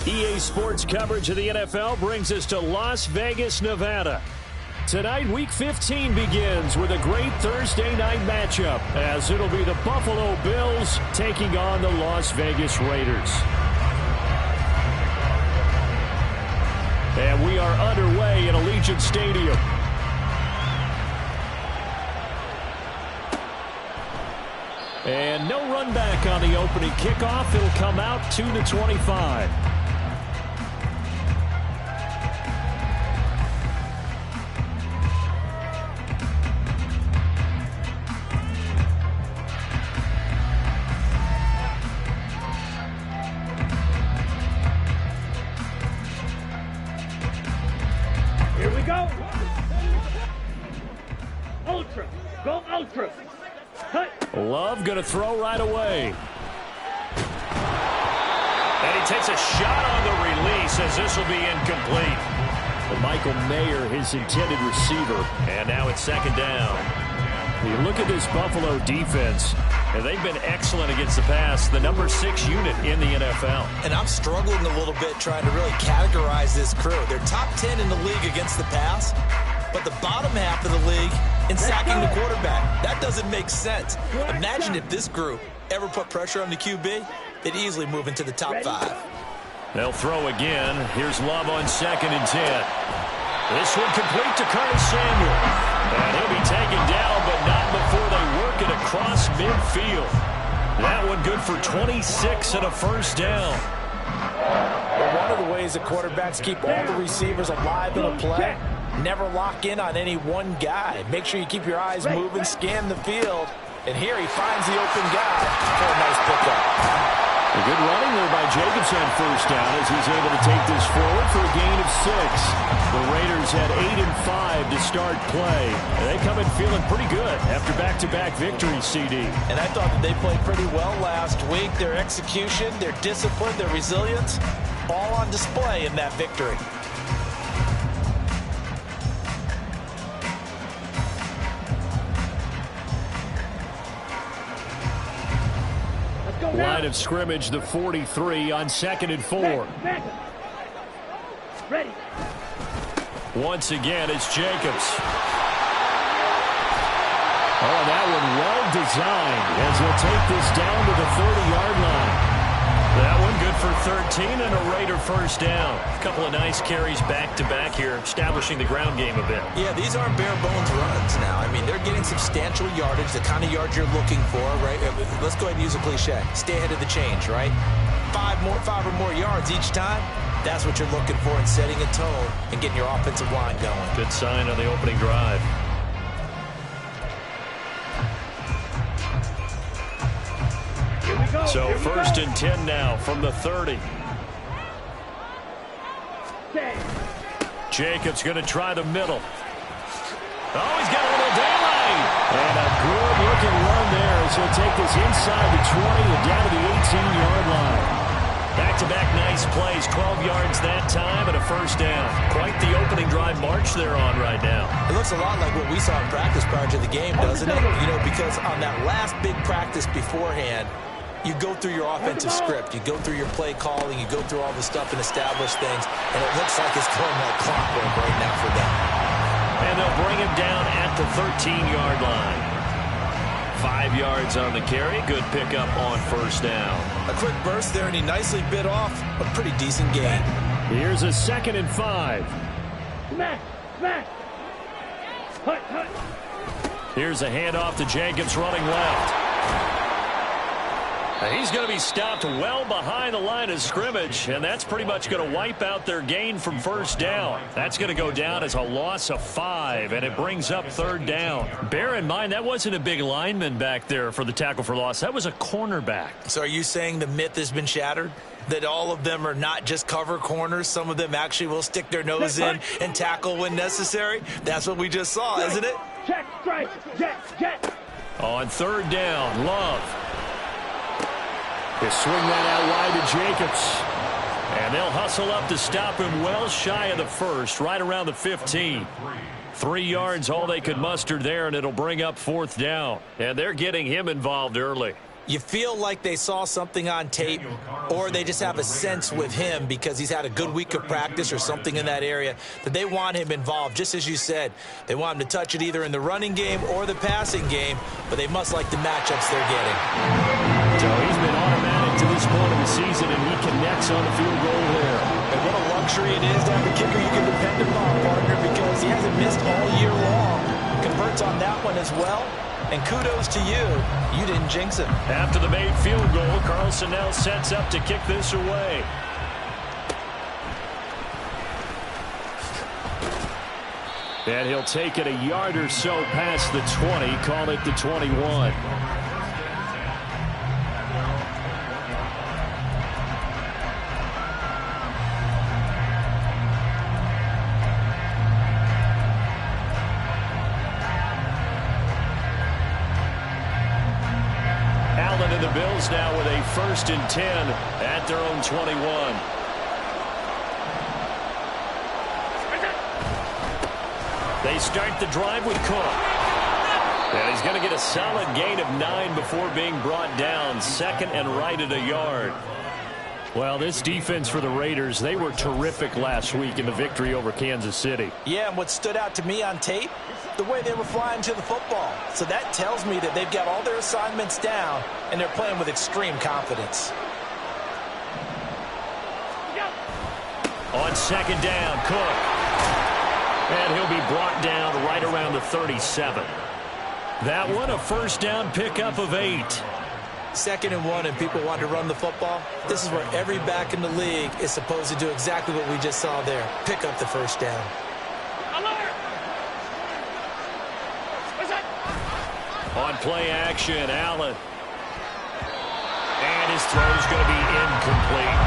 EA Sports coverage of the NFL brings us to Las Vegas, Nevada. Tonight, Week 15 begins with a great Thursday night matchup, as it'll be the Buffalo Bills taking on the Las Vegas Raiders. And we are underway in Allegiant Stadium. And no run back on the opening kickoff. It'll come out to the 25. Here we go. Ultra. Go Ultra. Love going to throw right away. And he takes a shot on the release as this will be incomplete. But Michael Mayer, his intended receiver. And now it's second down. You look at this Buffalo defense, and they've been excellent against the pass, the number 6 unit in the NFL. And I'm struggling a little bit trying to really categorize this crew. They're top 10 in the league against the pass, but the bottom half of the league in sacking the quarterback. That doesn't make sense. Imagine if this group ever put pressure on the QB, they'd easily move into the top 5. They'll throw again. Here's Love on 2nd and 10. This one complete to Curtis Samuel. And he'll be taken down, but not before they work it across midfield. That one good for 26 and a first down. Well, one of the ways that quarterbacks keep all the receivers alive in a play, never lock in on any one guy. Make sure you keep your eyes moving, scan the field. And here he finds the open guy for a nice pickup. A good running there by Jacobs on first down as he's able to take this forward for a gain of 6. The Raiders had 8 and 5 to start play. And they come in feeling pretty good after back-to-back victories, CD. And I thought that they played pretty well last week. Their execution, their discipline, their resilience, all on display in that victory. Line of scrimmage, the 43 on 2nd and 4. Ready. Once again, it's Jacobs. Oh, that one well designed as he'll take this down to the 30-yard line. That one good for 13 and a Raider first down. A couple of nice carries back-to-back here, establishing the ground game a bit. Yeah, these aren't bare-bones runs now. I mean, they're getting substantial yardage, the kind of yards you're looking for, right? Let's go ahead and use a cliche. Stay ahead of the change, right? 5 or more yards each time. That's what you're looking for in setting a tone and getting your offensive line going. Good sign on the opening drive. So 1st and 10 now from the 30. Jacobs going to try the middle. Oh, he's got a little daylight. And a good-looking run there as he'll take this inside the 20 and down to the 18-yard line. Back-to-back nice plays, 12 yards that time and a first down. Quite the opening drive march they're on right now. It looks a lot like what we saw in practice prior to the game, doesn't it? You know, because on that last big practice beforehand, you go through your offensive script. You go through your play calling. You go through all the stuff and establish things. And it looks like it's going like clockwork right now for them. And they'll bring him down at the 13-yard line. 5 yards on the carry. Good pickup on first down. A quick burst there, and he nicely bit off a pretty decent gain. Here's a 2nd and 5. Smash. Hut. Here's a handoff to Jacobs running left. He's going to be stopped well behind the line of scrimmage, and that's pretty much going to wipe out their gain from first down. That's going to go down as a loss of 5, and it brings up 3rd down. Bear in mind, that wasn't a big lineman back there for the tackle for loss. That was a cornerback. So are you saying the myth has been shattered? That all of them are not just cover corners? Some of them actually will stick their nose in and tackle when necessary? That's what we just saw, isn't it? Check, strike, jet. On 3rd down, Love. They swing that out wide to Jacobs. And they'll hustle up to stop him well shy of the 1st, right around the 15. 3 yards all they could muster there, and it'll bring up 4th down. And they're getting him involved early. You feel like they saw something on tape, or they just have a sense with him because he's had a good week of practice or something in that area that they want him involved. Just as you said, they want him to touch it either in the running game or the passing game, but they must like the matchups they're getting. So he's been automatic to this point of the season, and he connects on the field goal there. And what a luxury it is to have a kicker you can depend upon, partner, because he hasn't missed all year long. Converts on that one as well. And kudos to you. You didn't jinx him. After the made field goal, Carlson now sets up to kick this away. And he'll take it a yard or so past the 20, call it the 21. The Bills now with a 1st and 10 at their own 21. They start the drive with Cook. And he's going to get a solid gain of 9 before being brought down. 2nd and right at a yard. Well, this defense for the Raiders, they were terrific last week in the victory over Kansas City. Yeah, and what stood out to me on tape, the way they were flying to the football. So that tells me that they've got all their assignments down, and they're playing with extreme confidence. On 2nd down, Cook. And he'll be brought down right around the 37. That one, a 1st down pickup of 8. 2nd and 1, and people want to run the football. This is where every back in the league is supposed to do exactly what we just saw there. Pick up the 1st down. On play action, Allen. And his throw's going to be incomplete.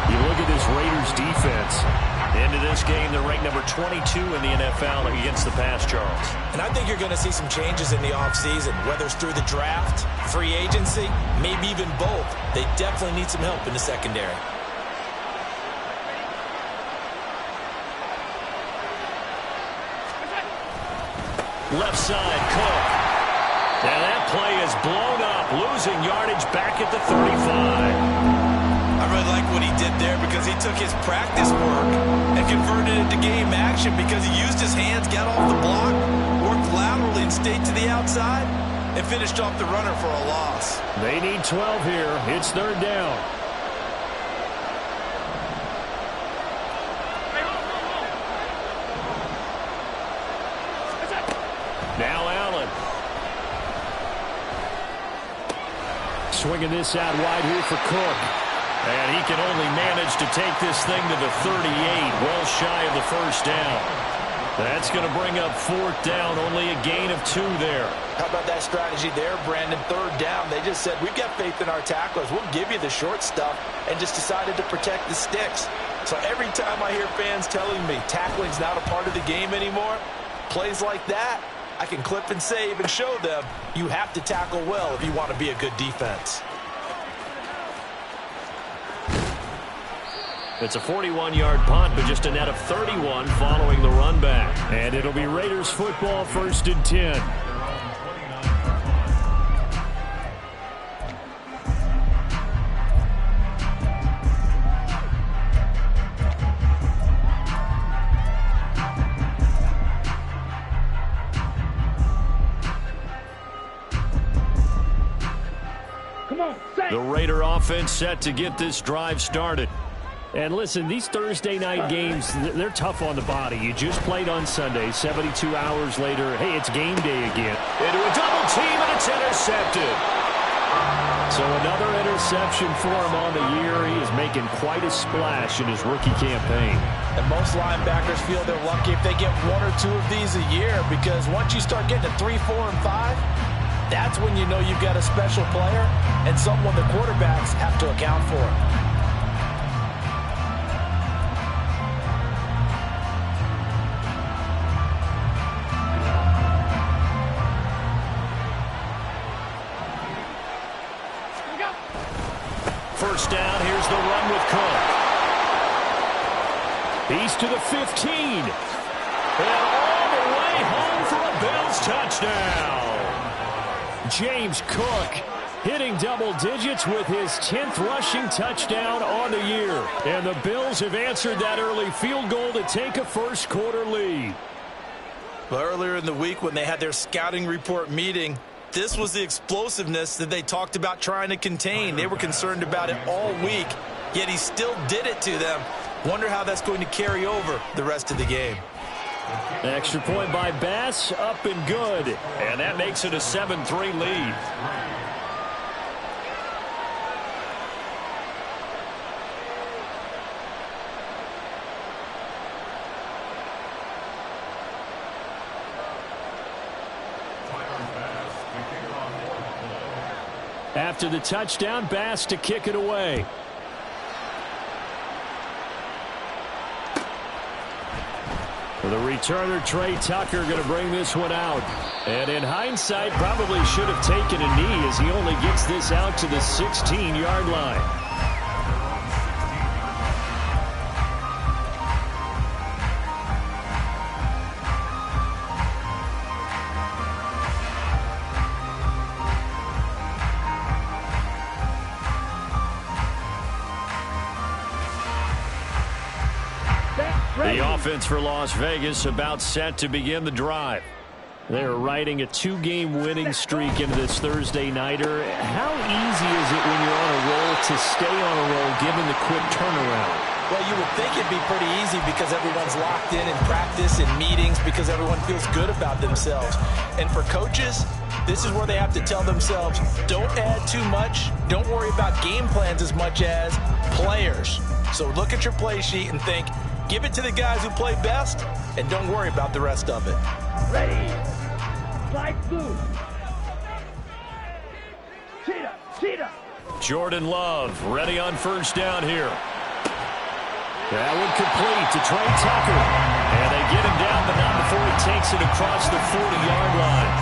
You look at this Raiders defense. Into this game, they're ranked number 22 in the NFL against the pass, Charles. And I think you're going to see some changes in the offseason, whether it's through the draft, free agency, maybe even both. They definitely need some help in the secondary. Left side, Cook. And that play is blown up, losing yardage back at the 35. I really like what he did there because he took his practice work and converted it to game action because he used his hands, got off the block, worked laterally and stayed to the outside, and finished off the runner for a loss. They need 12 here. It's 3rd down. Now Allen. Swinging this out wide here for Cook. And he can only manage to take this thing to the 38, well shy of the 1st down. That's going to bring up 4th down, only a gain of 2 there. How about that strategy there, Brandon? 3rd down, they just said, we've got faith in our tacklers. We'll give you the short stuff, and just decided to protect the sticks. So every time I hear fans telling me tackling's not a part of the game anymore, plays like that, I can clip and save and show them you have to tackle well if you want to be a good defense. It's a 41-yard punt, but just a net of 31 following the run back. And it'll be Raiders football, 1st and 10. Come on, say. The Raider offense set to get this drive started. And listen, these Thursday night games, they're tough on the body. You just played on Sunday, 72 hours later. Hey, it's game day again. Into a double team, and it's intercepted. So another interception for him on the year. He is making quite a splash in his rookie campaign. And most linebackers feel they're lucky if they get 1 or 2 of these a year, because once you start getting to 3, 4, and 5, that's when you know you've got a special player and someone the quarterbacks have to account for. First down, here's the run with Cook. He's to the 15. And all the way home for a Bills touchdown. James Cook hitting double digits with his 10th rushing touchdown on the year. And the Bills have answered that early field goal to take a first quarter lead. Well, earlier in the week when they had their scouting report meeting, this was the explosiveness that they talked about trying to contain. They were concerned about it all week, yet he still did it to them. Wonder how that's going to carry over the rest of the game. Extra point by Bass, up and good. And that makes it a 7-3 lead. After the touchdown, Bass to kick it away. The returner, Trey Tucker, going to bring this one out. And in hindsight, probably should have taken a knee as he only gets this out to the 16-yard line. The offense for Las Vegas about set to begin the drive. They're riding a 2-game winning streak into this Thursday nighter. How easy is it when you're on a roll to stay on a roll given the quick turnaround? Well, you would think it'd be pretty easy because everyone's locked in practice and meetings because everyone feels good about themselves. And for coaches, this is where they have to tell themselves, don't add too much. Don't worry about game plans as much as players. So look at your play sheet and think, give it to the guys who play best, and don't worry about the rest of it. Ready. Slide through. Cheetah. Jordan Love ready on first down here. That one complete to Trey Tucker. And they get him down, but not before he takes it across the 40-yard line.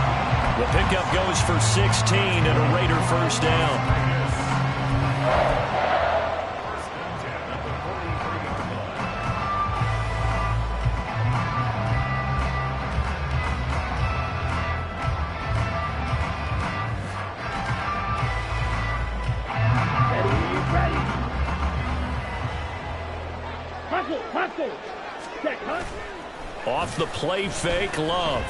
The pickup goes for 16 and a Raider first down. Off the play fake, Love.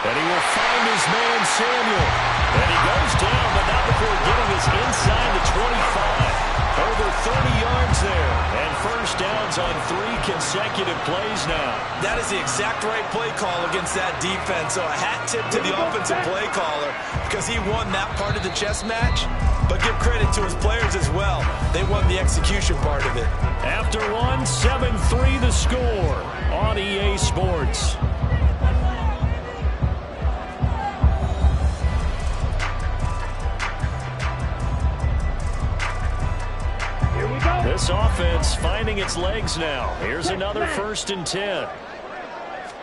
And he will find his man, Samuel. And he goes down, but not before getting us inside the 25. Over 30 yards there. And first downs on 3 consecutive plays now. That is the exact right play call against that defense. So a hat tip to the offensive play caller because he won that part of the chess match. But give credit to his players as well. They won the execution part of it. After one, 7-3 the score on EA Sports. Here we go. This offense finding its legs now. Here's another 1st and 10.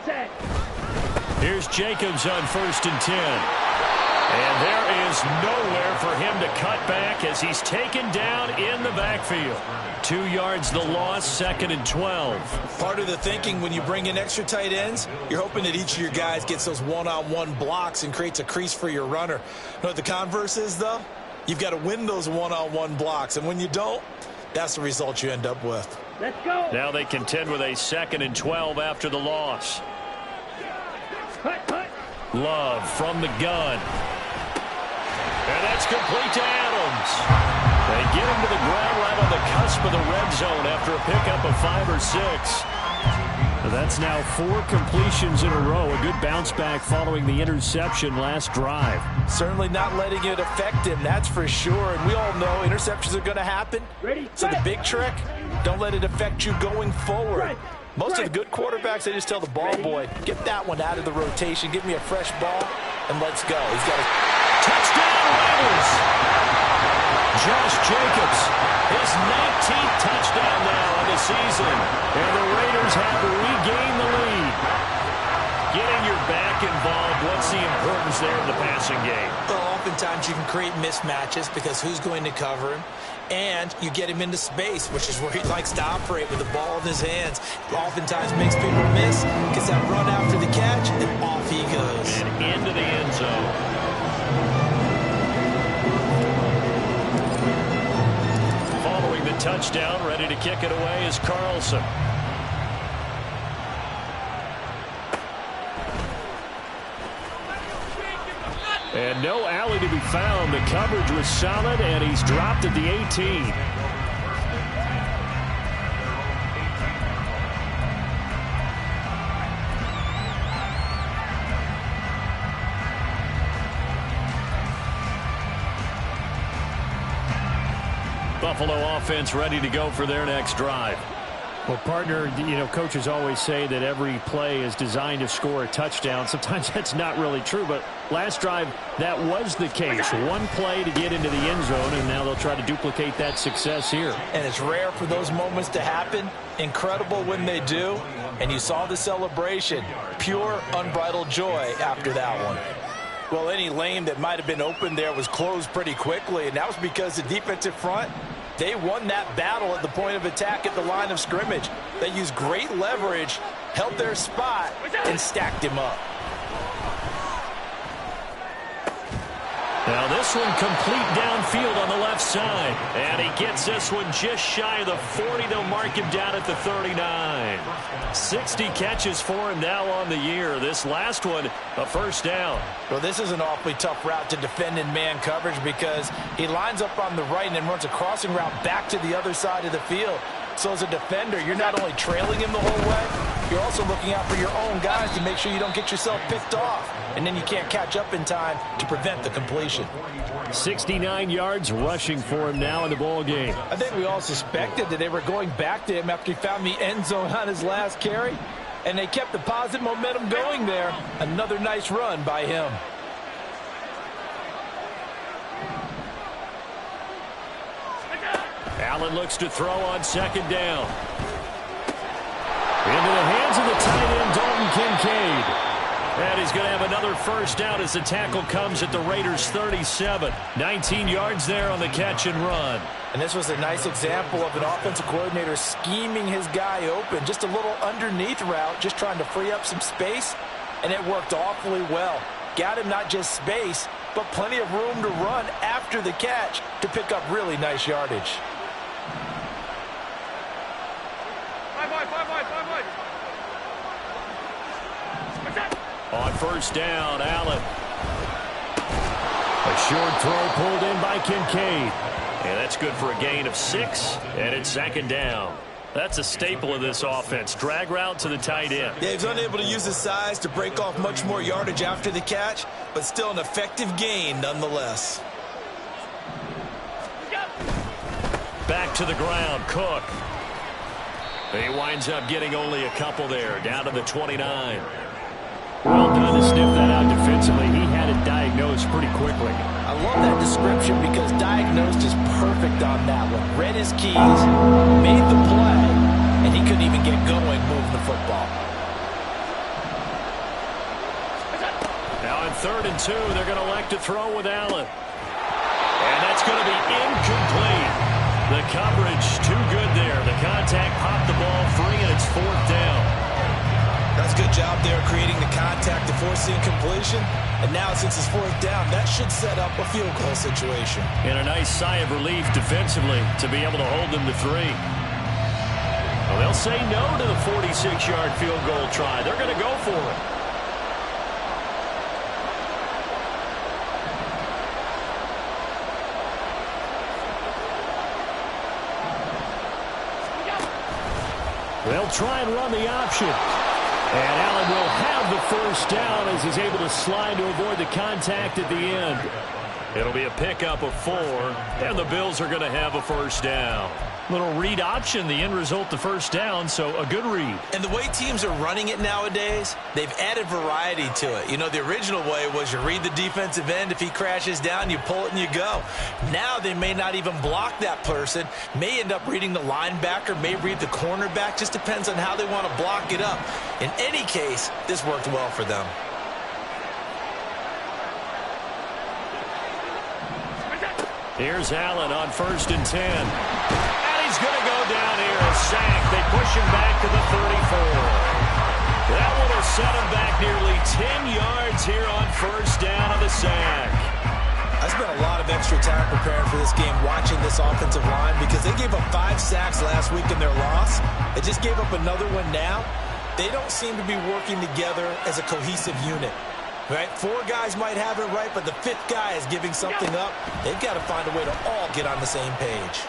Set. Here's Jacobs on 1st and 10. And there is nowhere for him to cut back as he's taken down in the backfield. 2 yards the loss, 2nd and 12. Part of the thinking when you bring in extra tight ends, you're hoping that each of your guys gets those one-on-one blocks and creates a crease for your runner. You know what the converse is, though? You've got to win those one-on-one blocks, and when you don't, that's the result you end up with. Let's go. Now they contend with a 2nd and 12 after the loss. Hut. Love from the gun. And that's complete to Adams. They get him to the ground right on the cusp of the red zone after a pickup of 5 or 6. That's now 4 completions in a row. A good bounce back following the interception last drive. Certainly not letting it affect him, that's for sure. And we all know interceptions are going to happen. Ready, so the big trick, don't let it affect you going forward. Most of the good quarterbacks, they just tell the ball boy, get that one out of the rotation, give me a fresh ball, and let's go. He's got a touchdown Raiders. Josh Jacobs, his 19th touchdown now of the season. And the Raiders have regained the lead. Getting your back involved, what's the importance there in the passing game? Well, oftentimes you can create mismatches because who's going to cover him? And you get him into space, which is where he likes to operate with the ball in his hands. Oftentimes makes people miss, gets that run after the catch, and off he goes. And into the end zone. Following the touchdown, ready to kick it away is Carlson. And no alley to be found. The coverage was solid, and he's dropped at the 18. Buffalo offense ready to go for their next drive. Well, partner, coaches always say that every play is designed to score a touchdown. Sometimes that's not really true, but last drive, that was the case. One play to get into the end zone, and now they'll try to duplicate that success here. And it's rare for those moments to happen. Incredible when they do. And you saw the celebration. Pure, unbridled joy after that one. Well, any lane that might have been open there was closed pretty quickly, and that was because the defensive front, they won that battle at the point of attack at the line of scrimmage. They used great leverage, held their spot, and stacked him up. Now this one complete downfield on the left side. And he gets this one just shy of the 40. They'll mark him down at the 39. 60 catches for him now on the year. This last one, a first down. Well, this is an awfully tough route to defend in man coverage because he lines up on the right and then runs a crossing route back to the other side of the field. So as a defender, you're not only trailing him the whole way, you're also looking out for your own guys to make sure you don't get yourself picked off. And then you can't catch up in time to prevent the completion. 69 yards rushing for him now in the ball game. I think we all suspected that they were going back to him after he found the end zone on his last carry. And they kept the positive momentum going there. Another nice run by him. Allen looks to throw on second down. Into the hands of the tight end, Dalton Kincaid. And he's going to have another first down as the tackle comes at the Raiders' 37. 19 yards there on the catch and run. And this was a nice example of an offensive coordinator scheming his guy open. Just a little underneath route, just trying to free up some space. And it worked awfully well. Got him not just space, but plenty of room to run after the catch to pick up really nice yardage. On first down, Allen. A short throw pulled in by Kincaid. And that's good for a gain of 6, and it's second down. That's a staple of this offense. Drag route to the tight end. Yeah, he's unable to use his size to break off much more yardage after the catch, but still an effective gain nonetheless. Back to the ground, Cook. He winds up getting only a couple there, down to the 29. Well done to sniff that out defensively. He had it diagnosed pretty quickly. I love that description because diagnosed is perfect on that one. Read his keys, made the play, and he couldn't even get going moving the football. Now in 3rd and 2, they're going to elect to throw with Allen. And that's going to be incomplete. The coverage too good there. The contact popped the ball free, and it's 4th down. That's a good job there creating the contact to force the incompletion. And now since it's 4th down, that should set up a field goal situation. And a nice sigh of relief defensively to be able to hold them to 3. Well, they'll say no to the 46-yard field goal try. They're going to go for it. They'll try and run the option. And Allen will have the first down as he's able to slide to avoid the contact at the end. It'll be a pickup of 4, and the Bills are going to have a first down. Little read option, the end result, the first down, so a good read. And the way teams are running it nowadays, they've added variety to it. You know, the original way was you read the defensive end. If he crashes down, you pull it and you go. Now they may not even block that person, may end up reading the linebacker, may read the cornerback. Just depends on how they want to block it up. In any case, this worked well for them. Here's Allen on 1st and 10. And he's going to go down here, a sack. They push him back to the 34. That one will set him back nearly 10 yards here on 1st down on the sack. I spent a lot of extra time preparing for this game watching this offensive line because they gave up 5 sacks last week in their loss. They just gave up another one now. They don't seem to be working together as a cohesive unit. Right? 4 guys might have it right, but the 5th guy is giving something up. They've got to find a way to all get on the same page.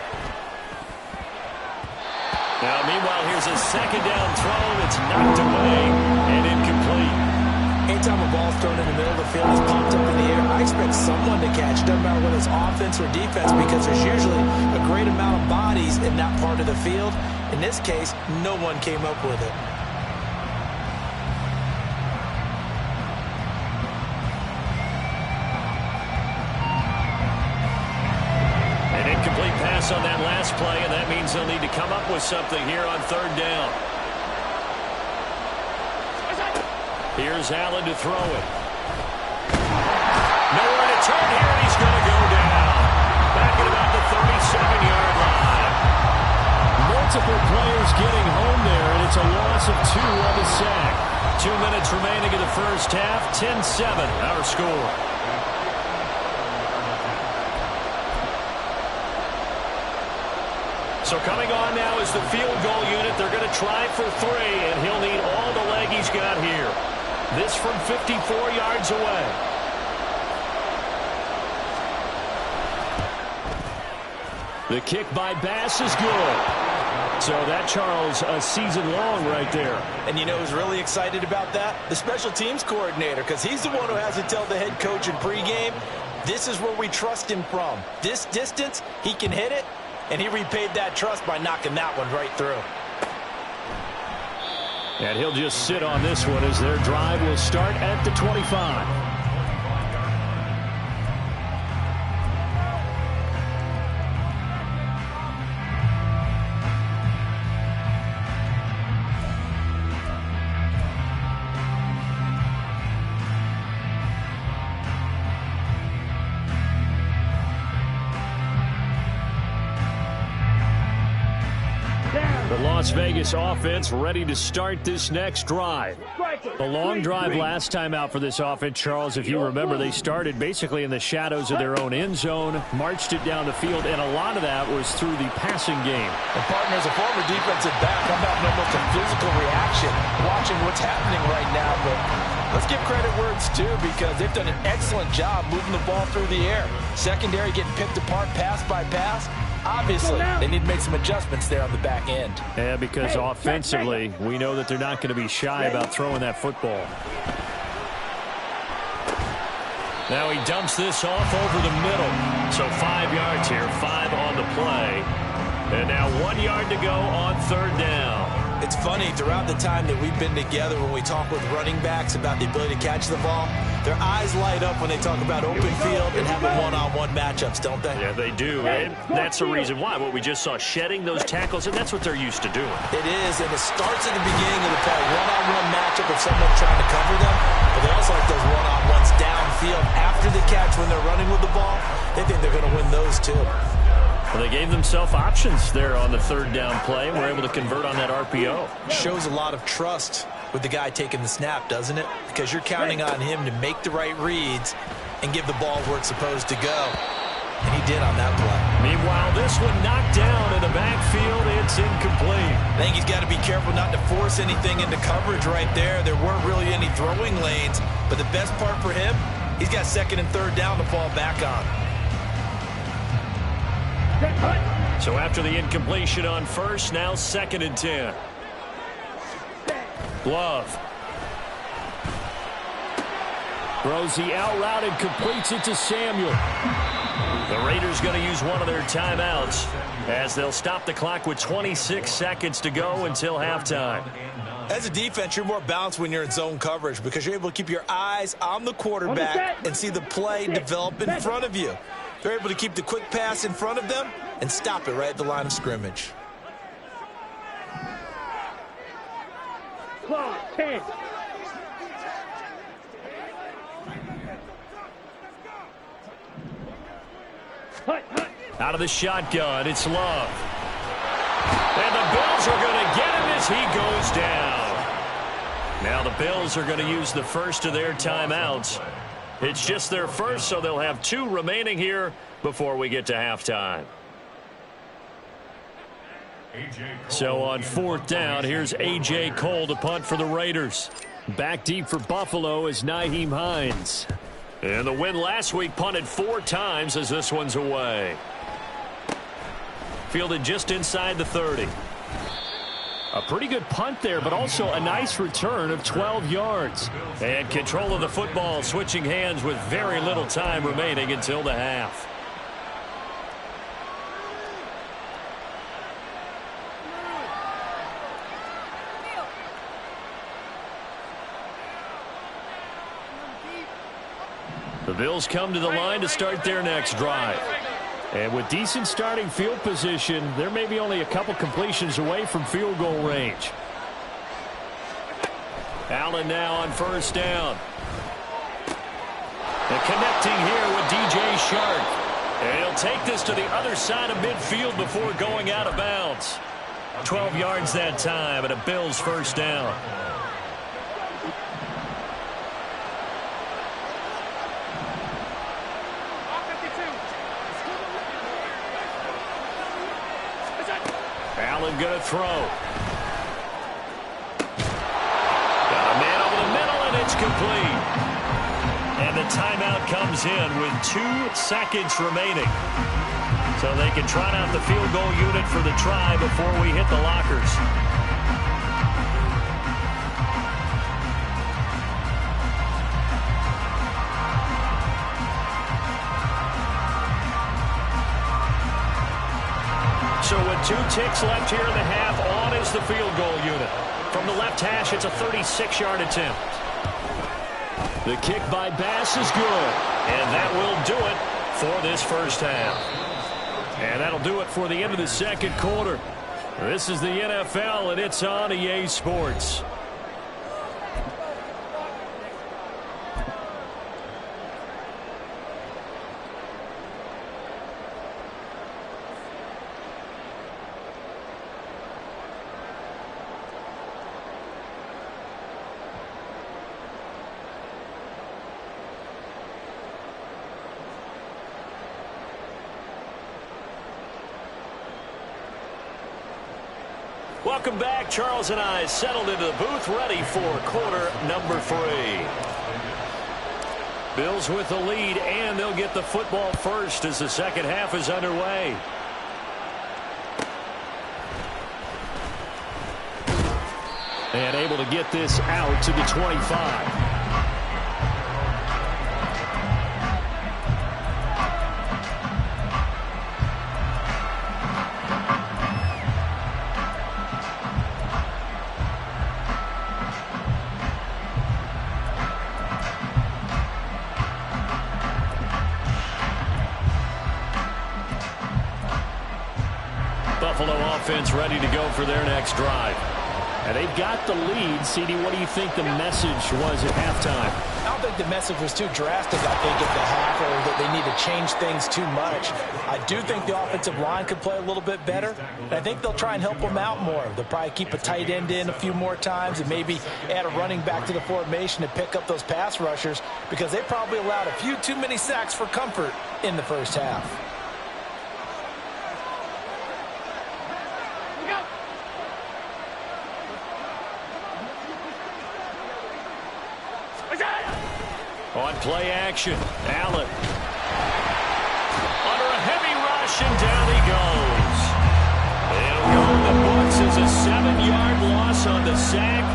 Now, meanwhile, here's a 2nd down throw that's knocked away and incomplete. Anytime a ball's thrown in the middle of the field, it's popped up in the air, I expect someone to catch. It doesn't matter whether it's offense or defense because there's usually a great amount of bodies in that part of the field. In this case, no one came up with it. Incomplete pass on that last play, and that means they'll need to come up with something here on 3rd down. Here's Allen to throw it. Nowhere to turn here, and he's going to go down. Back at about the 37-yard line. Multiple players getting home there, and it's a loss of 2 on the sack. 2 minutes remaining in the first half, 10-7 our score. So coming on now is the field goal unit. They're going to try for 3, and he'll need all the leg he's got here. This from 54 yards away. The kick by Bass is good. So that, Charles, a season long right there. And you know who's really excited about that? The special teams coordinator, because he's the one who has to tell the head coach in pregame, this is where we trust him from. This distance, he can hit it. And he repaid that trust by knocking that one right through. And he'll just sit on this one as their drive will start at the 25. Las Vegas offense ready to start this next drive. The long drive last time out for this offense, Charles, if you remember, they started basically in the shadows of their own end zone, marched it down the field, and a lot of that was through the passing game. And partner, as a former defensive back, I'm having almost a physical reaction watching what's happening right now. But let's give credit where it's due because they've done an excellent job moving the ball through the air. Secondary getting picked apart pass by pass. Obviously, they need to make some adjustments there on the back end. Yeah, because offensively, we know that they're not going to be shy about throwing that football. Now he dumps this off over the middle. So 5 yards here, 5 on the play. And now 1 yard to go on 3rd down. It's funny, throughout the time that we've been together, when we talk with running backs about the ability to catch the ball, their eyes light up when they talk about open field and having one-on-one matchups, don't they? Yeah, they do. And that's the reason why. What we just saw, shedding those tackles, and that's what they're used to doing. It is, and it starts at the beginning of the play. One-on-one matchup of someone trying to cover them, but they also like those one-on-ones downfield after the catch when they're running with the ball. They think they're going to win those too. Well, they gave themselves options there on the 3rd down play and were able to convert on that RPO. Shows a lot of trust with the guy taking the snap, doesn't it? Because you're counting on him to make the right reads and give the ball where it's supposed to go. And he did on that play. Meanwhile, this one knocked down in the backfield. It's incomplete. I think he's got to be careful not to force anything into coverage right there. There weren't really any throwing lanes. But the best part for him, he's got 2nd and 3rd down to fall back on. So after the incompletion on 1st, now 2nd and 10. Love. Throws the out route and completes it to Samuel. The Raiders going to use one of their timeouts as they'll stop the clock with 26 seconds to go until halftime. As a defense, you're more balanced when you're in zone coverage because you're able to keep your eyes on the quarterback and see the play develop in front of you. They're able to keep the quick pass in front of them and stop it right at the line of scrimmage. Close, 10. Out of the shotgun, it's Love. And the Bills are going to get him as he goes down. Now the Bills are going to use the first of their timeouts. It's just their first, so they'll have 2 remaining here before we get to halftime. So on 4th down, here's A.J. Cole to punt for the Raiders. Back deep for Buffalo is Nyheim Hines. And the win last week punted 4 times as this one's away. Fielded just inside the 30. A pretty good punt there, but also a nice return of 12 yards. And control of the football switching hands with very little time remaining until the half. The Bills come to the line to start their next drive. And with decent starting field position, there may be only a couple completions away from field goal range. Allen now on 1st down. And connecting here with DJ Shark. And he'll take this to the other side of midfield before going out of bounds. 12 yards that time and a Bills 1st down. Allen going to throw. Got a man over the middle, and it's complete. And the timeout comes in with 2 seconds remaining. So they can trot out the field goal unit for the try before we hit the lockers. So with 2 ticks left here in the half, on is the field goal unit. From the left hash, it's a 36-yard attempt. The kick by Bass is good. And that will do it for this 1st half. And that'll do it for the end of the 2nd quarter. This is the NFL, and it's on EA Sports. Welcome back. Charles and I settled into the booth, ready for quarter number 3. Bills with the lead, and they'll get the football first as the 2nd half is underway. And able to get this out to the 25. Buffalo offense ready to go for their next drive. And they've got the lead. CD, what do you think the message was at halftime? I don't think the message was too drastic, I think, at the half, or that they need to change things too much. I do think the offensive line could play a little bit better, and I think they'll try and help them out more. They'll probably keep a tight end in a few more times and maybe add a running back to the formation to pick up those pass rushers, because they probably allowed a few too many sacks for comfort in the 1st half. On play action, Allen. Under a heavy rush, and down he goes. It'll go in the books as a 7-yard loss on the sack,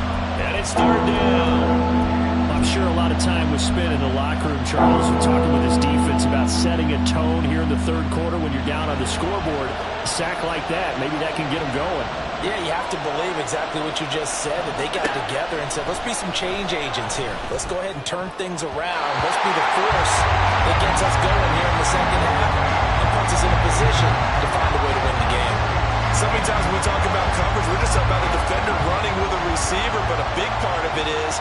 and it's 3rd down. I'm sure a lot of time was spin in the locker room, Charles, and talking with his defense about setting a tone here in the third quarter when you're down on the scoreboard. A sack like that, maybe that can get them going. Yeah, you have to believe exactly what you just said, that they got together and said, let's be some change agents here. Let's go ahead and turn things around. Let's be the force that gets us going here in the second half and puts us in a position to find a way to win the game. So many times when we talk about coverage, we're just talking about a defender running with a receiver, but a big part of it is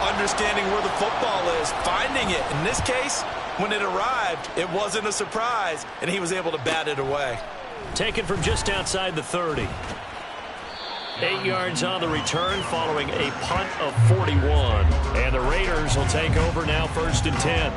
understanding where the football is, finding it. In this case, when it arrived, it wasn't a surprise, and he was able to bat it away. Taken from just outside the 30. 8 yards on the return following a punt of 41. And the Raiders will take over now, 1st and 10.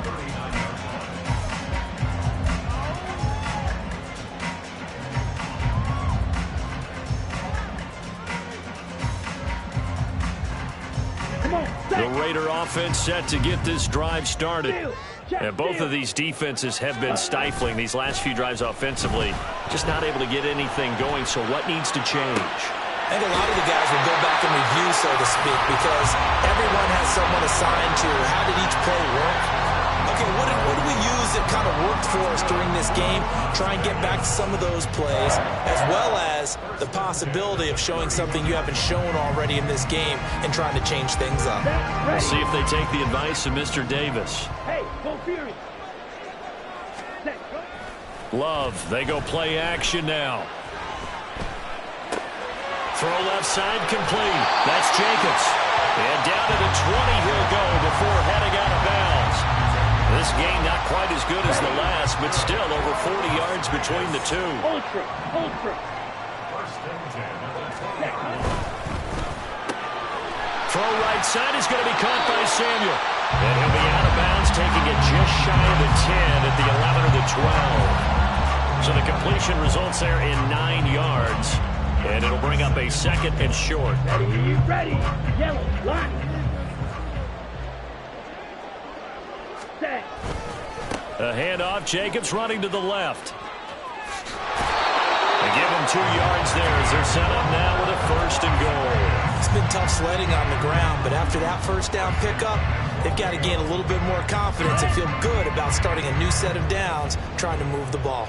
The Raider offense set to get this drive started. And both of these defenses have been stifling these last few drives offensively. Just not able to get anything going, so what needs to change? I think a lot of the guys will go back and review, so to speak, because everyone has someone assigned to how did each play work. Okay, what do we use that kind of worked for us during this game? Try and get back to some of those plays, as well as the possibility of showing something you haven't shown already in this game and trying to change things up. We'll see if they take the advice of Mr. Davis. Hey, go Fury. Love, they go play action now. Throw left side complete. That's Jacobs. And down to the 20 he'll go before heading out of bounds. This game not quite as good as the last, but still over 40 yards between the two. Ultra. Throw right side is going to be caught by Samuel. And he'll be out of bounds, taking it just shy of the 10 at the 11 or the 12. So the completion results there in 9 yards. And it'll bring up a 2nd and short. Ready. Yellow, line. Set. A handoff, Jacobs running to the left. They give him 2 yards there as they're set up now with a 1st and goal. It's been tough sledding on the ground, but after that first down pickup, they've got to gain a little bit more confidence and feel good about starting a new set of downs, trying to move the ball.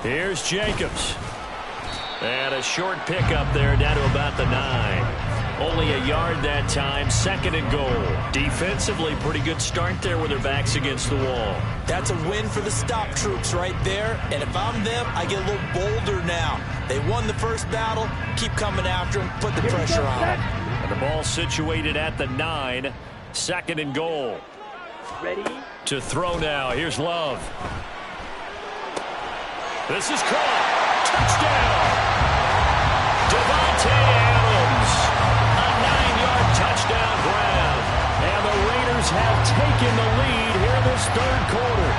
Here's Jacobs. And a short pickup there down to about the 9. Only a yard that time, 2nd and goal. Defensively, pretty good start there with their backs against the wall. That's a win for the stop troops right there. And if I'm them, I get a little bolder now. They won the first battle. Keep coming after them. Put the pressure on them. And the ball situated at the 9. 2nd and goal. Ready. To throw now. Here's Love. This is caught. Touchdown. Davante Adams. A 9-yard touchdown grab. And the Raiders have taken the lead here in this third quarter.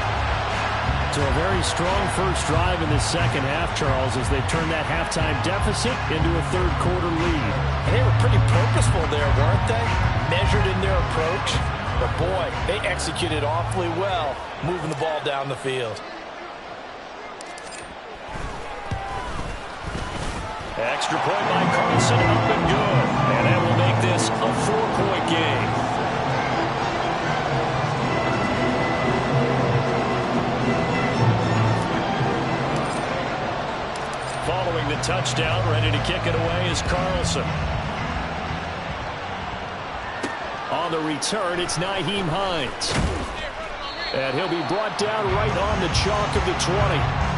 So a very strong first drive in the second half, Charles, as they turn that halftime deficit into a third quarter lead. And they were pretty purposeful there, weren't they? Measured in their approach. But boy, they executed awfully well, moving the ball down the field. Extra point by Carlson, up and good. And that will make this a 4-point game. Following the touchdown, ready to kick it away is Carlson. On the return, it's Nyheim Hines. And he'll be brought down right on the chalk of the 20.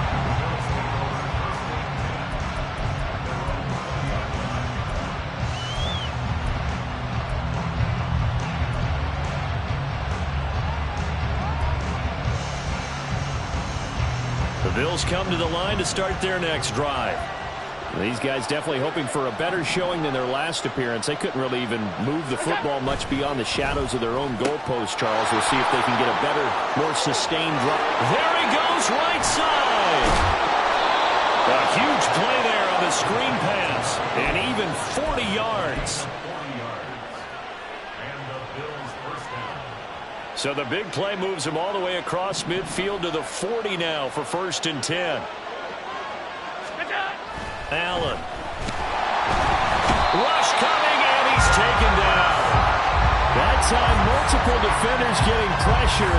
The Bills come to the line to start their next drive. These guys definitely hoping for a better showing than their last appearance. They couldn't really even move the football much beyond the shadows of their own goalpost, Charles. We'll see if they can get a better, more sustained drive. There he goes, right side. A huge play there on the screen pass. And even 40 yards. So the big play moves him all the way across midfield to the 40 now for 1st and 10. Allen. Rush coming, and he's taken down. That time, multiple defenders getting pressure,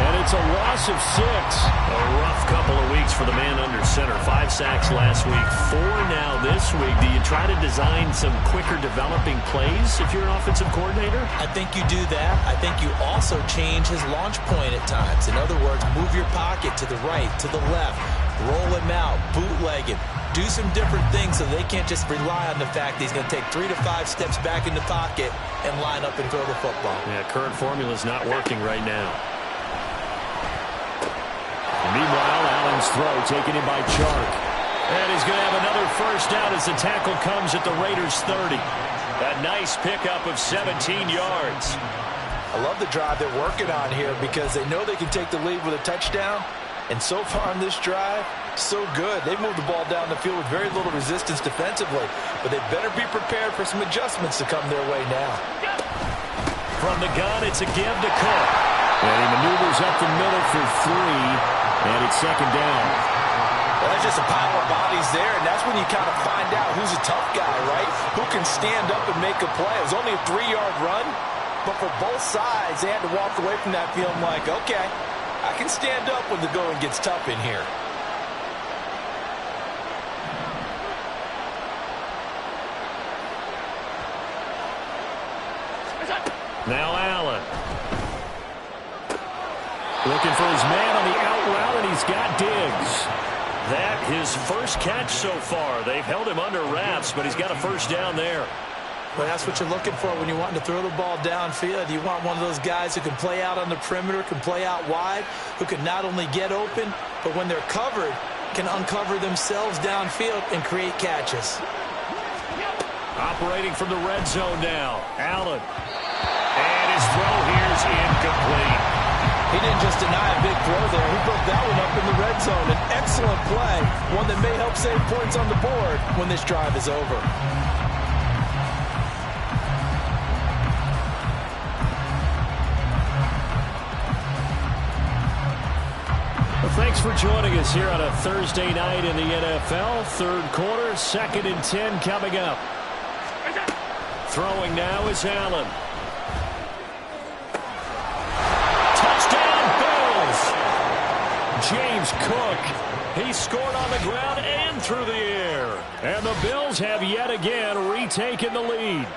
and it's a loss of 6. A rough couple of weeks for the man under center. 5 sacks last week, 4 now this week. Do you try to design some quicker developing plays if you're an offensive coordinator? I think you do that. I think you also change his launch point at times. In other words, move your pocket to the right, to the left, roll him out, bootleg him. Do some different things so they can't just rely on the fact that he's going to take 3 to 5 steps back in the pocket and line up and throw the football. Yeah, current formula is not working right now. Meanwhile, Allen's throw taken in by Chark. And he's going to have another first down as the tackle comes at the Raiders' 30. A nice pickup of 17 yards. I love the drive they're working on here because they know they can take the lead with a touchdown. And so far on this drive, so good. They've moved the ball down the field with very little resistance defensively. But they better be prepared for some adjustments to come their way now. From the gun, it's a give to Cook. And he maneuvers up the middle for 3. And it's second down. Well, that's just a pile of bodies there, and that's when you kind of find out who's a tough guy, right? Who can stand up and make a play. It was only a 3-yard run, but for both sides, they had to walk away from that feeling like, okay, I can stand up when the going gets tough in here. Now Allen. Looking for his man on the out route, and he's got Diggs. That his first catch so far. They've held him under wraps, but he's got a first down there. Well, that's what you're looking for when you want to throw the ball downfield. You want one of those guys who can play out on the perimeter, can play out wide, who can not only get open, but when they're covered, can uncover themselves downfield and create catches. Operating from the red zone now. Allen. And his throw here's incomplete. He didn't just deny a big throw there. He broke that one up in the red zone. An excellent play, one that may help save points on the board when this drive is over. Well, thanks for joining us here on a Thursday night in the NFL. Third quarter, 2nd and 10 coming up. Throwing now is Allen. James Cook, he scored on the ground and through the air. And the Bills have yet again retaken the lead.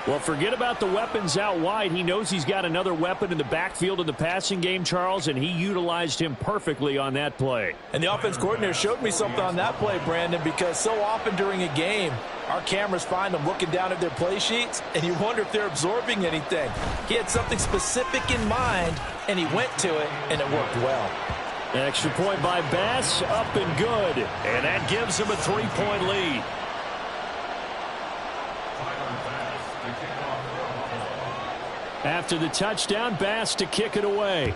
Well, forget about the weapons out wide. He knows he's got another weapon in the backfield in the passing game, Charles, and he utilized him perfectly on that play. And the offense coordinator showed me something on that play, Brandon, because so often during a game, our cameras find them looking down at their play sheets, and you wonder if they're absorbing anything. He had something specific in mind, and he went to it, and it worked well. Extra point by Bass, up and good. And that gives him a 3-point lead. After the touchdown, Bass to kick it away.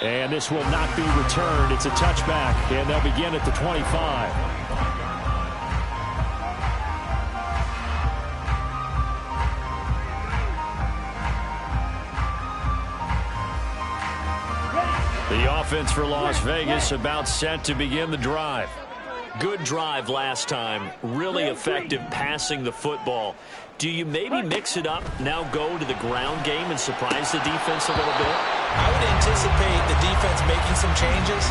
And this will not be returned. It's a touchback, and they'll begin at the 25. The offense for Las Vegas about set to begin the drive. Good drive last time. Really effective passing the football. Do you maybe mix it up, now go to the ground game and surprise the defense a little bit? I would anticipate the defense making some changes,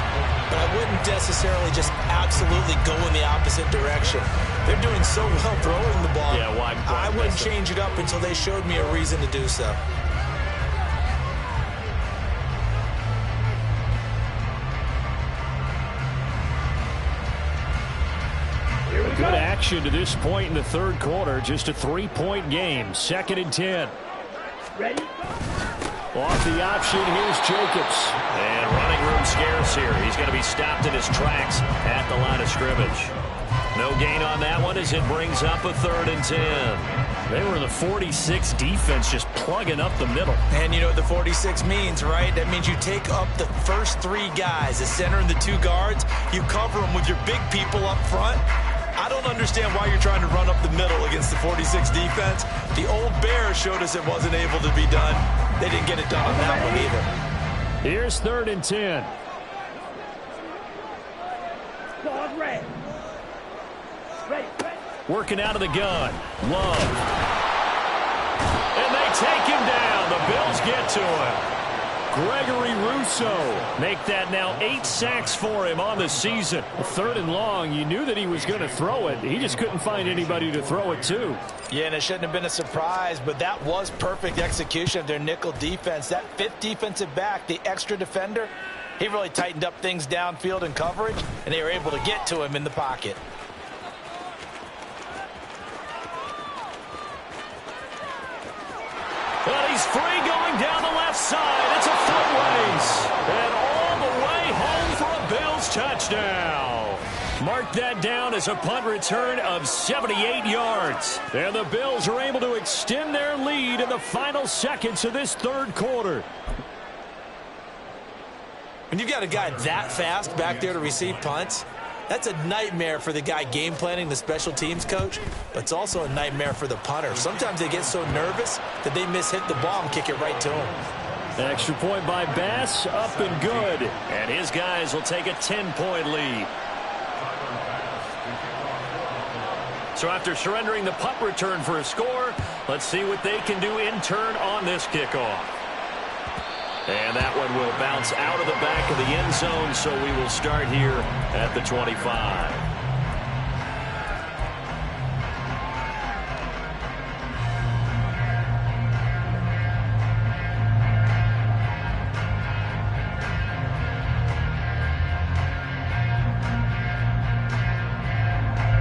but I wouldn't necessarily just absolutely go in the opposite direction. They're doing so well throwing the ball. Yeah, why I wouldn't change it up until they showed me a reason to do so. Good action to this point in the third quarter. Just a 3-point game. 2nd and 10. Ready? Off the option, here's Jacobs. And running room scarce here. He's going to be stopped in his tracks at the line of scrimmage. No gain on that one as it brings up a 3rd and 10. They were the 46 defense just plugging up the middle. And you know what the 46 means, right? That means you take up the first 3 guys, the center and the 2 guards. You cover them with your big people up front. I don't understand why you're trying to run up the middle against the 46 defense. The old Bears showed us it wasn't able to be done. They didn't get it done on that one either. Here's 3rd and 10. Squad red. Working out of the gun. Love. And they take him down. The Bills get to him. Gregory Rousseau make that now 8 sacks for him on the season. 3rd and long, you knew that he was going to throw it. He just couldn't find anybody to throw it to. Yeah, and it shouldn't have been a surprise, but that was perfect execution of their nickel defense. That 5th defensive back, the extra defender, he really tightened up things downfield in coverage, and they were able to get to him in the pocket. But he's free going down the left side. It's a foot race. And all the way home for a Bills touchdown. Mark that down as a punt return of 78 yards. And the Bills are able to extend their lead in the final seconds of this 3rd quarter. When you've got a guy that fast back there to receive punts, that's a nightmare for the guy game planning, the special teams coach, but it's also a nightmare for the punter. Sometimes they get so nervous that they hit the ball and kick it right to him. Extra point by Bass, up and good. And his guys will take a 10-point lead. So after surrendering the punt return for a score, let's see what they can do in turn on this kickoff. And that one will bounce out of the back of the end zone, so we will start here at the 25.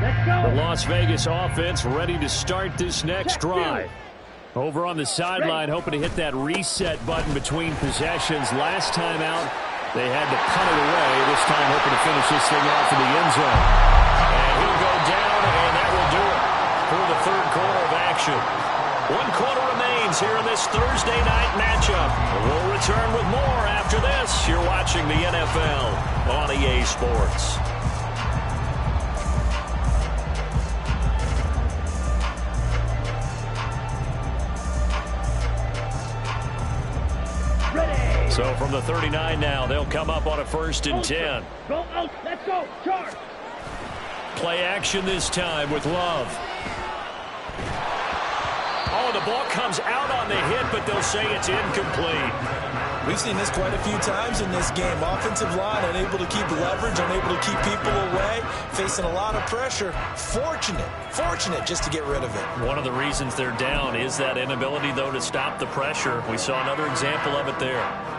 Let's go. The Las Vegas offense ready to start this next drive. Over on the sideline, hoping to hit that reset button between possessions. Last time out, they had to punt it away. This time, hoping to finish this thing off in the end zone. And he'll go down, and that will do it for the 3rd quarter of action. 1 quarter remains here in this Thursday night matchup. We'll return with more after this. You're watching the NFL on EA Sports. So from the 39 now, they'll come up on a 1st and 10. Go out. Let's go. Charge. Play action this time with Love. Oh, the ball comes out on the hit, but they'll say it's incomplete. We've seen this quite a few times in this game. Offensive line unable to keep leverage, unable to keep people away, facing a lot of pressure. Fortunate just to get rid of it. One of the reasons they're down is that inability, though, to stop the pressure. We saw another example of it there.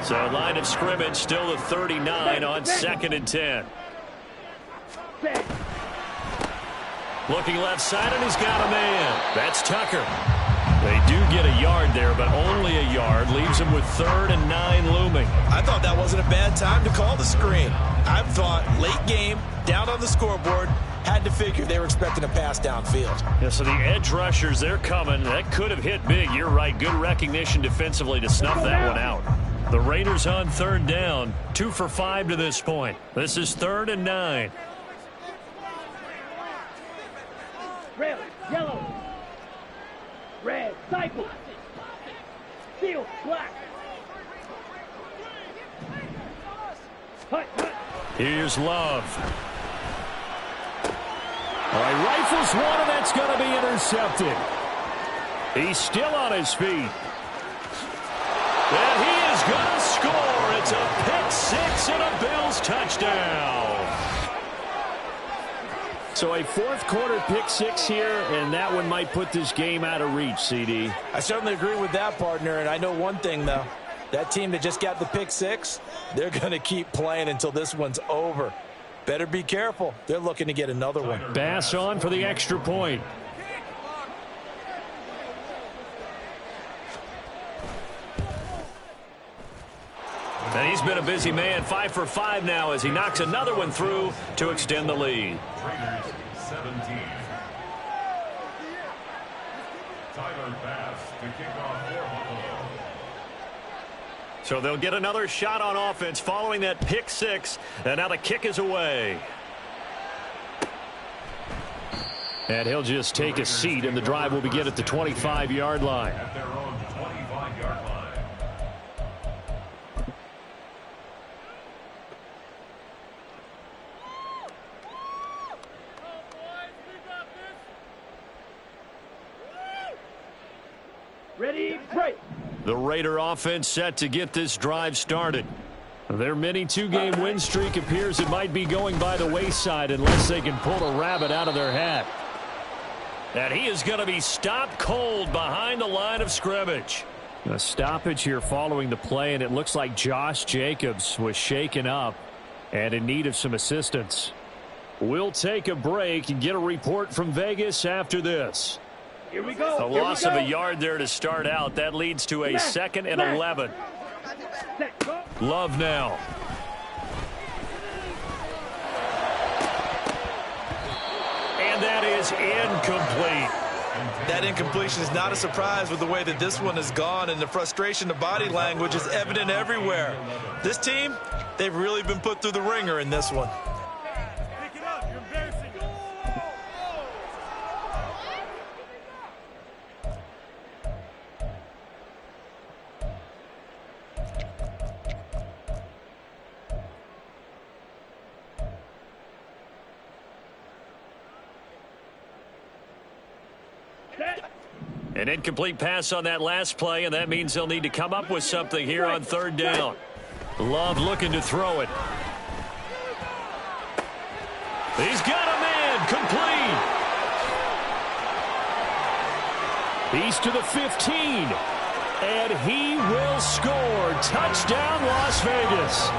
So line of scrimmage still the 39 on 2nd and 10. Looking left side, and he's got a man. That's Tucker. They do get a yard there, but only a yard. Leaves him with 3rd and 9 looming. I thought that wasn't a bad time to call the screen. I thought late game, down on the scoreboard, had to figure they were expecting a pass downfield. Yeah, so the edge rushers, they're coming. That could have hit big. You're right. Good recognition defensively to snuff that one out. The Raiders on 3rd down. 2 for 5 to this point. This is 3rd and 9. Red, yellow, red, cycle, steel, black. Hut. Here's Love. All right, rifles one, and that's going to be intercepted. He's still on his feet. And he is going to score. It's a pick-6 and a Bills touchdown. So a 4th quarter pick-6 here, and that one might put this game out of reach, CD. I certainly agree with that, partner, and I know one thing, though. That team that just got the pick-6, they're going to keep playing until this one's over. Better be careful. They're looking to get another one. Bass on for the extra point. And he's been a busy man, 5 for 5 now as he knocks another one through to extend the lead. Raiders 17. Tyler Bass to kick off for Buffalo. So they'll get another shot on offense following that pick-6, and now the kick is away. And he'll just take a seat, and the drive will begin at the 25-yard line. At their own 25-yard line. Ready, break. The Raider offense set to get this drive started. Their mini two-game win streak appears it might be going by the wayside unless they can pull a rabbit out of their hat. And he is going to be stopped cold behind the line of scrimmage. A stoppage here following the play, and it looks like Josh Jacobs was shaken up and in need of some assistance. We'll take a break and get a report from Vegas after this. Here we go. A loss of a yard there to start out. That leads to a 2nd and 11. Set, go. Love now. And that is incomplete. That incompletion is not a surprise with the way that this one has gone, and the frustration, the body language is evident everywhere. This team, they've really been put through the ringer in this one. Pick it up. You're embarrassing. An incomplete pass on that last play, and that means they'll need to come up with something here on 3rd down. Love looking to throw it. He's got a man, complete. He's to the 15, and he will score. Touchdown, Las Vegas.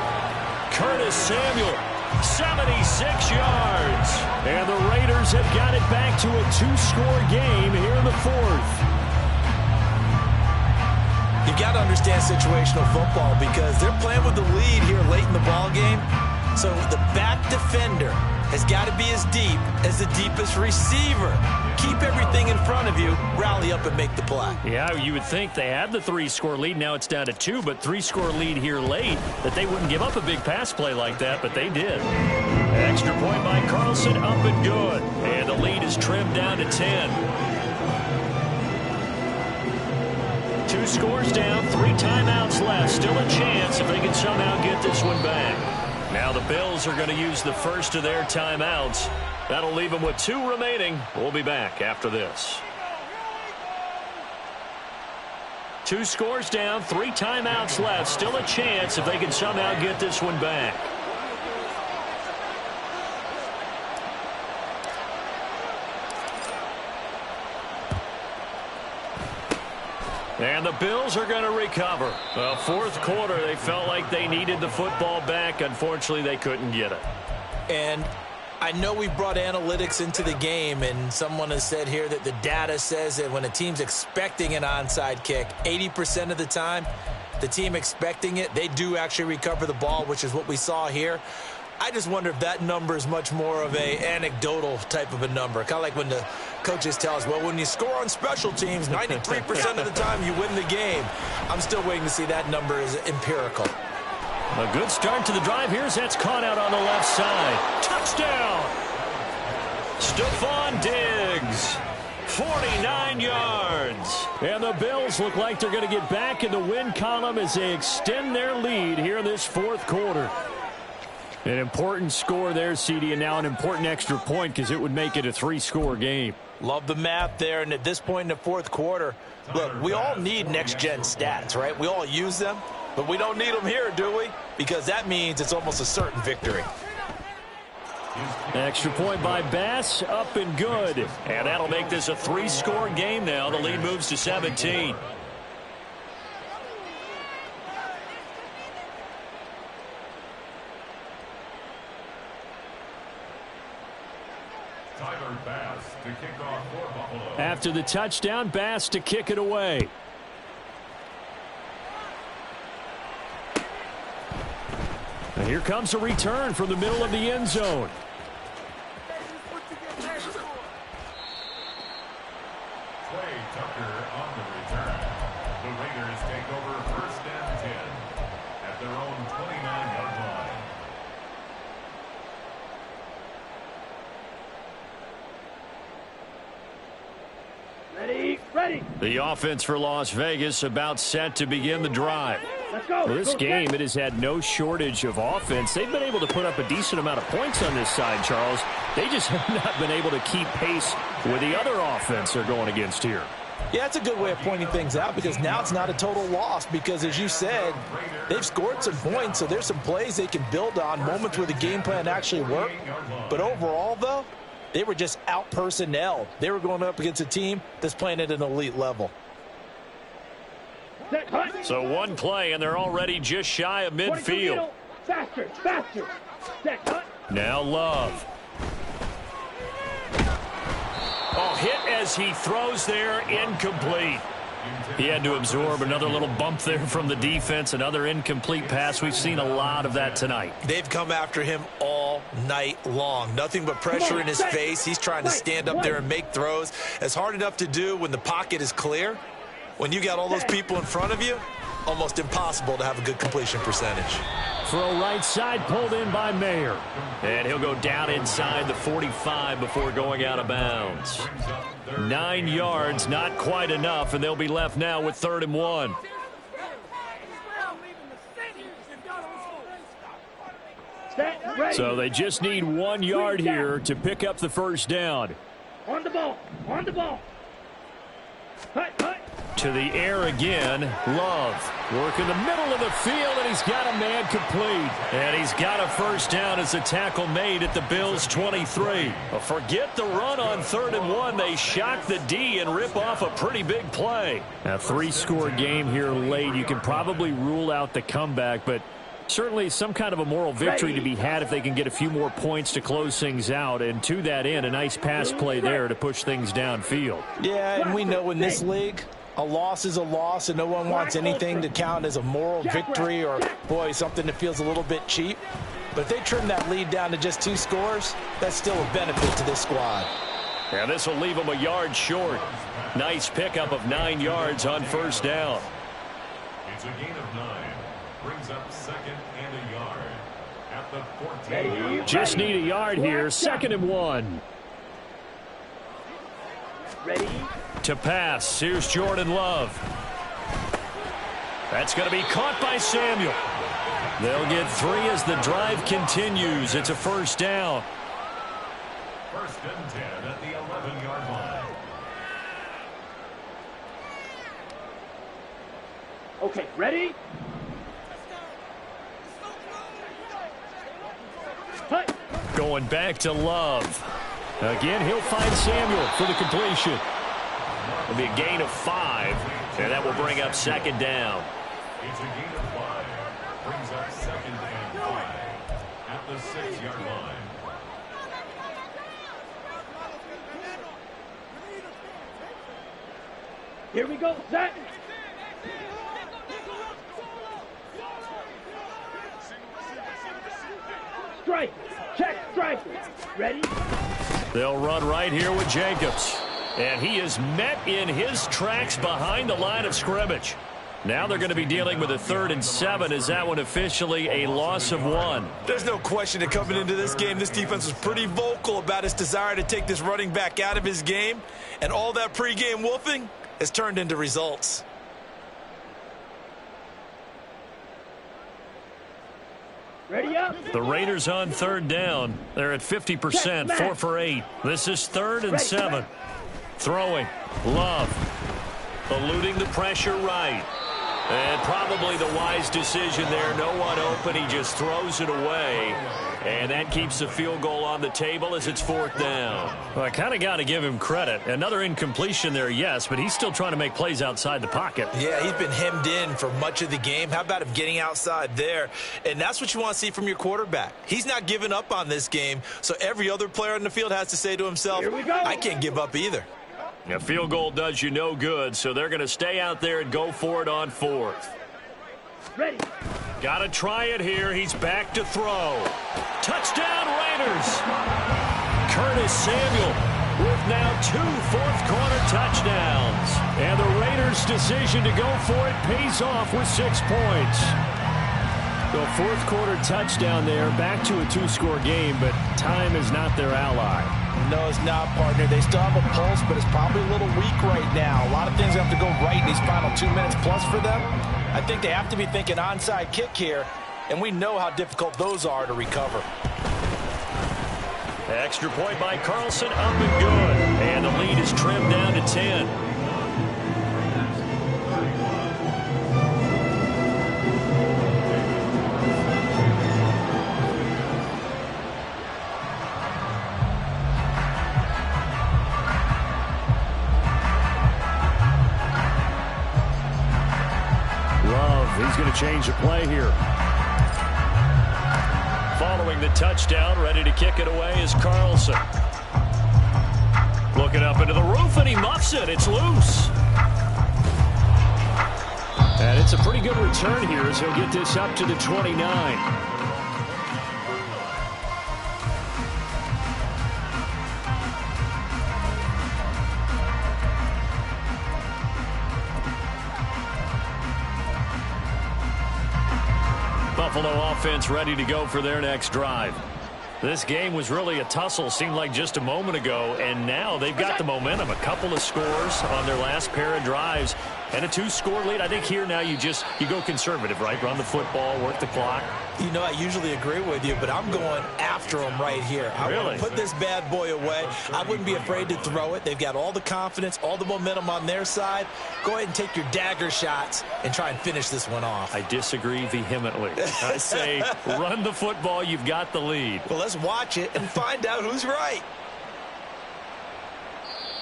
Curtis Samuel, 76 yards. And the Raiders have got it back to a 2-score game here in the 4th. You've got to understand situational football because they're playing with the lead here late in the ball game. So the back defender has got to be as deep as the deepest receiver. Keep everything in front of you, rally up and make the play. Yeah, you would think they had the 3-score lead. Now it's down to 2, but 3-score lead here late, that they wouldn't give up a big pass play like that, but they did. Extra point by Carlson, up and good. And the lead is trimmed down to 10. 2 scores down, 3 timeouts left. Still a chance if they can somehow get this one back. Now the Bills are going to use the first of their timeouts. That'll leave them with 2 remaining. We'll be back after this. 2 scores down, 3 timeouts left. Still a chance if they can somehow get this one back. And the Bills are going to recover. The 4th quarter, they felt like they needed the football back. Unfortunately, they couldn't get it. And I know we brought analytics into the game, and someone has said here that the data says that when a team's expecting an onside kick, 80% of the time, the team expecting it, they do actually recover the ball, which is what we saw here. I just wonder if that number is much more of a anecdotal type of a number. Kind of like when the coaches tell us, well, when you score on special teams, 93% of the time you win the game. I'm still waiting to see that number is empirical. A good start to the drive. Here's that's caught out on the left side. Touchdown! Stephon Diggs. 49 yards. And the Bills look like they're going to get back in the win column as they extend their lead here in this 4th quarter. An important score there, CD, and now an important extra point because it would make it a 3-score game. Love the math there, and at this point in the 4th quarter, look, we all need next-gen stats, right? We all use them, but we don't need them here, do we? Because that means it's almost a certain victory. Extra point by Bass, up and good. And that'll make this a 3-score game now. The lead moves to 17. Tyler Bass to kick off for Buffalo. After the touchdown, Bass to kick it away. And here comes a return from the middle of the end zone. Quay Tucker on the return. The Raiders take over 1st and 10 at their own 29-yard line. Ready. The offense for Las Vegas about set to begin the drive. Let's go. Well, this game, it has had no shortage of offense. They've been able to put up a decent amount of points on this side, Charles. They just have not been able to keep pace with the other offense they're going against here. Yeah, that's a good way of pointing things out because now it's not a total loss because, as you said, they've scored some points, so there's some plays they can build on, moments where the game plan actually worked. But overall, though, they were just out-personnelled. They were going up against a team that's playing at an elite level. So one play, and they're already just shy of midfield. Faster, faster. Set, cut. Now Love. Oh, hit as he throws there, incomplete. He had to absorb another little bump there from the defense, another incomplete pass. We've seen a lot of that tonight. They've come after him all night long. Nothing but pressure in his face. He's trying to stand up there and make throws. It's hard enough to do when the pocket is clear. When you got all those people in front of you, almost impossible to have a good completion percentage. Throw right side, pulled in by Mayer. And he'll go down inside the 45 before going out of bounds. 9 yards, not quite enough, and they'll be left now with 3rd and 1. So they just need 1 yard here to pick up the first down. On the ball, on the ball. Hut, hut. To the air again, Love. Working the middle of the field, and he's got a man complete. And he's got a first down as the tackle made at the Bills' 23. Forget the run on 3rd and 1. They shock the D and rip off a pretty big play. A 3-score game here late. You can probably rule out the comeback, but certainly some kind of a moral victory to be had if they can get a few more points to close things out. And to that end, a nice pass play there to push things downfield. Yeah, and we know in this league, a loss is a loss, and no one wants anything to count as a moral victory or, boy, something that feels a little bit cheap. But if they trim that lead down to just 2 scores, that's still a benefit to this squad. Yeah, this will leave them a yard short. Nice pickup of 9 yards on first down. It's a gain of 9. Brings up 2nd and a yard at the 14. Just need a yard here. 2nd and 1. Ready? To pass. Here's Jordan Love. That's going to be caught by Samuel. They'll get 3 as the drive continues. It's a first down. 1st and 10 at the 11-yard line. Okay, ready? Hut. Going back to Love. Again, he'll find Samuel for the completion. It'll be a gain of 5, and that will bring up 2nd down. It's a gain of 5. Brings up 2nd and 5 at the 6-yard line. Here we go, set. Strike, check, strike. Ready? They'll run right here with Jacobs. And he is met in his tracks behind the line of scrimmage. Now they're going to be dealing with a 3rd and 7. Is that one officially a loss of 1? There's no question that coming into this game, this defense was pretty vocal about its desire to take this running back out of his game. And all that pregame wolfing has turned into results. Ready up. The Raiders on 3rd down. They're at 50%, 4 for 8. This is 3rd and 7. Throwing. Love. Eluding the pressure right. And probably the wise decision there. No one open. He just throws it away. And that keeps the field goal on the table as it's 4th down. Well, I kind of got to give him credit. Another incompletion there, yes, but he's still trying to make plays outside the pocket. Yeah, he's been hemmed in for much of the game. How about him getting outside there? And that's what you want to see from your quarterback. He's not giving up on this game, so every other player on the field has to say to himself, I can't give up either. A field goal does you no good, so they're going to stay out there and go for it on 4th. Ready. Got to try it here. He's back to throw. Touchdown, Raiders. Curtis Samuel with now 2 fourth-quarter touchdowns. And the Raiders' decision to go for it pays off with 6 points. The fourth-quarter touchdown there, back to a 2-score game, but time is not their ally. No, it's not, partner. They still have a pulse, but it's probably a little weak right now. A lot of things have to go right in these final 2 minutes plus for them. I think they have to be thinking onside kick here, and we know how difficult those are to recover. Extra point by Carlson, up and good. And the lead is trimmed down to 10. he's going to change the play here. Following the touchdown, ready to kick it away is Carlson. Looking up into the roof, and he muffs it. It's loose. And it's a pretty good return here as he'll get this up to the 29. Buffalo offense ready to go for their next drive. This game was really a tussle, seemed like just a moment ago, and now they've got the momentum. A couple of scores on their last pair of drives and a 2-score lead. I think here now you go conservative, right? Run the football, work the clock. You know, I usually agree with you, but I'm going after them right here. I want to put this bad boy away. I wouldn't be afraid to throw it. They've got all the confidence, all the momentum on their side. Go ahead and take your dagger shots and try and finish this one off. I disagree vehemently. I say run the football. You've got the lead. Well, let's watch it and find out who's right.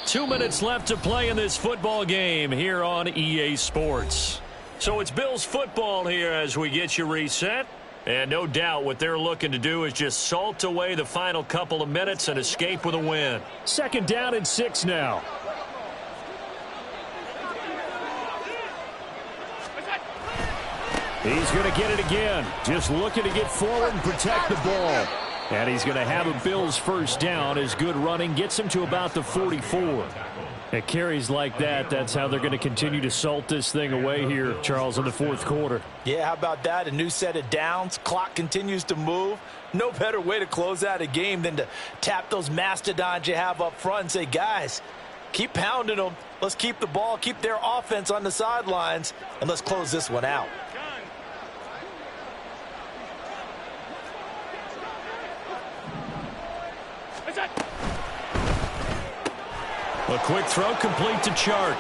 2 minutes left to play in this football game here on EA Sports. So it's Bills football here as we get you reset. And no doubt what they're looking to do is just salt away the final couple of minutes and escape with a win. 2nd down and 6 now. He's going to get it again. Just looking to get forward and protect the ball. And he's going to have a Bills first down as good running gets him to about the 44. It carries like that. That's how they're going to continue to salt this thing away here, Charles, in the 4th quarter. Yeah, how about that? A new set of downs. Clock continues to move. No better way to close out a game than to tap those mastodons you have up front and say, guys, keep pounding them. Let's keep the ball, keep their offense on the sidelines, and let's close this one out. A quick throw complete to Chark.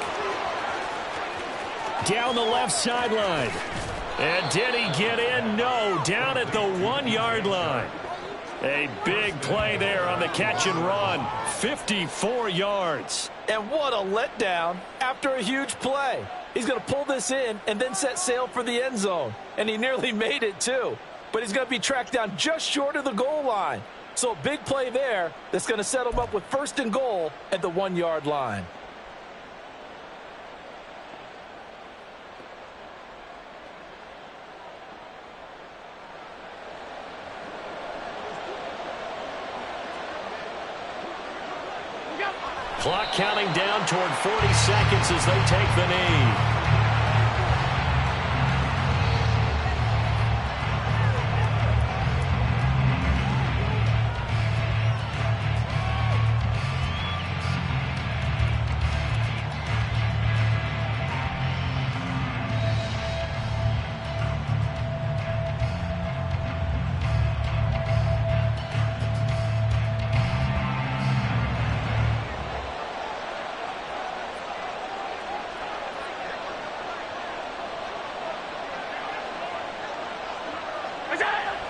Down the left sideline. And did he get in? No, down at the 1-yard line. A big play there on the catch and run. 54 yards. And what a letdown after a huge play. He's going to pull this in and then set sail for the end zone. And he nearly made it too. But he's going to be tracked down just short of the goal line. So a big play there that's going to set him up with 1st and goal at the 1-yard line. Clock counting down toward 40 seconds as they take the knee.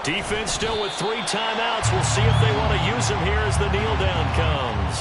Defense still with 3 timeouts. We'll see if they want to use them here as the kneel down comes.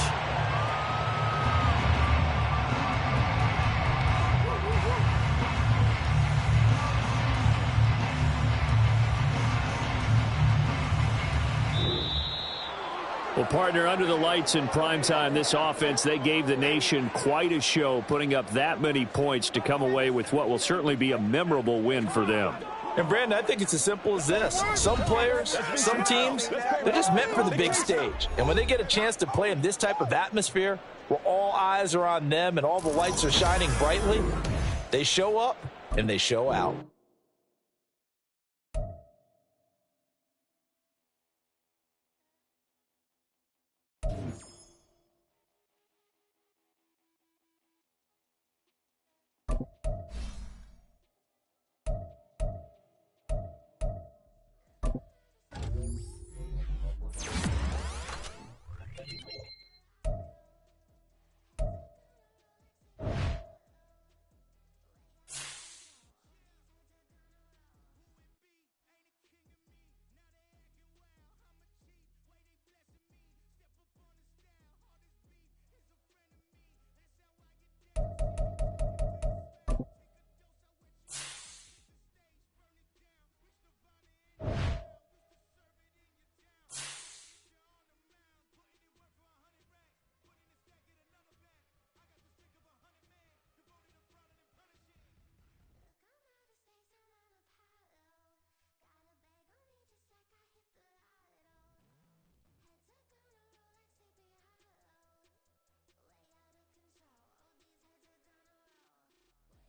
Well, partner, under the lights in primetime, this offense, they gave the nation quite a show, putting up that many points to come away with what will certainly be a memorable win for them. And, Brandon, I think it's as simple as this. Some players, some teams, they're just meant for the big stage. And when they get a chance to play in this type of atmosphere where all eyes are on them and all the lights are shining brightly, they show up and they show out.